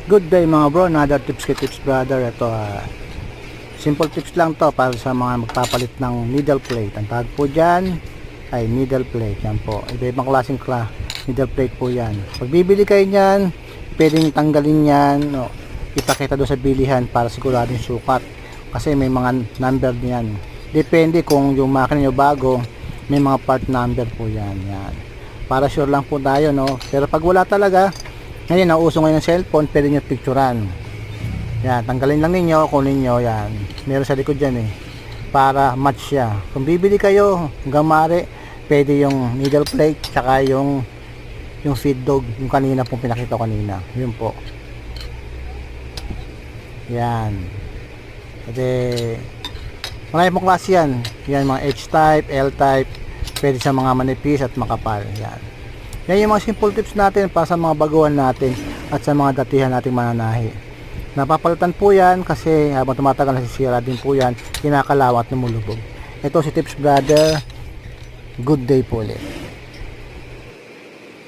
Good day mga bro, another tips kay Tips Brother. Ito simple tips lang to para sa mga magpapalit ng needle plate. Ang tawag po dyan ay needle plate. Yan po, iba-ibang klaseng needle plate po yan. Pag bibili kayo nyan, pwedeng tanggalin yan, no? Ipakita doon sa bilihan para siguradong sukat, kasi may mga number niyan. Depende kung yung makina nyo bago, may mga part number po yan. Yan, para sure lang po tayo, no? Pero pag wala talaga, ngayon nauso ngayon ng cellphone, pwede nyo picturean. Yan, tanggalin lang ninyo, kunin nyo yan, meron sa likod dyan para match siya. Kung bibili kayo gamare, pwede yung needle plate tsaka yung feed dog, yung kanina pong pinakita ko kanina, yun po. Yan, kasi marami pong klase yan. Yan, mga H-type, L-type, pwede sa mga manipis at makapal. Yan, yan yung mga simple tips natin para sa mga baguhan natin at sa mga datihan nating mananahi. Napapalitan po yan kasi habang tumatagal nasisira din po yan, kinakalawat at lumulubog. Ito si Tips Brother, good day po ulit.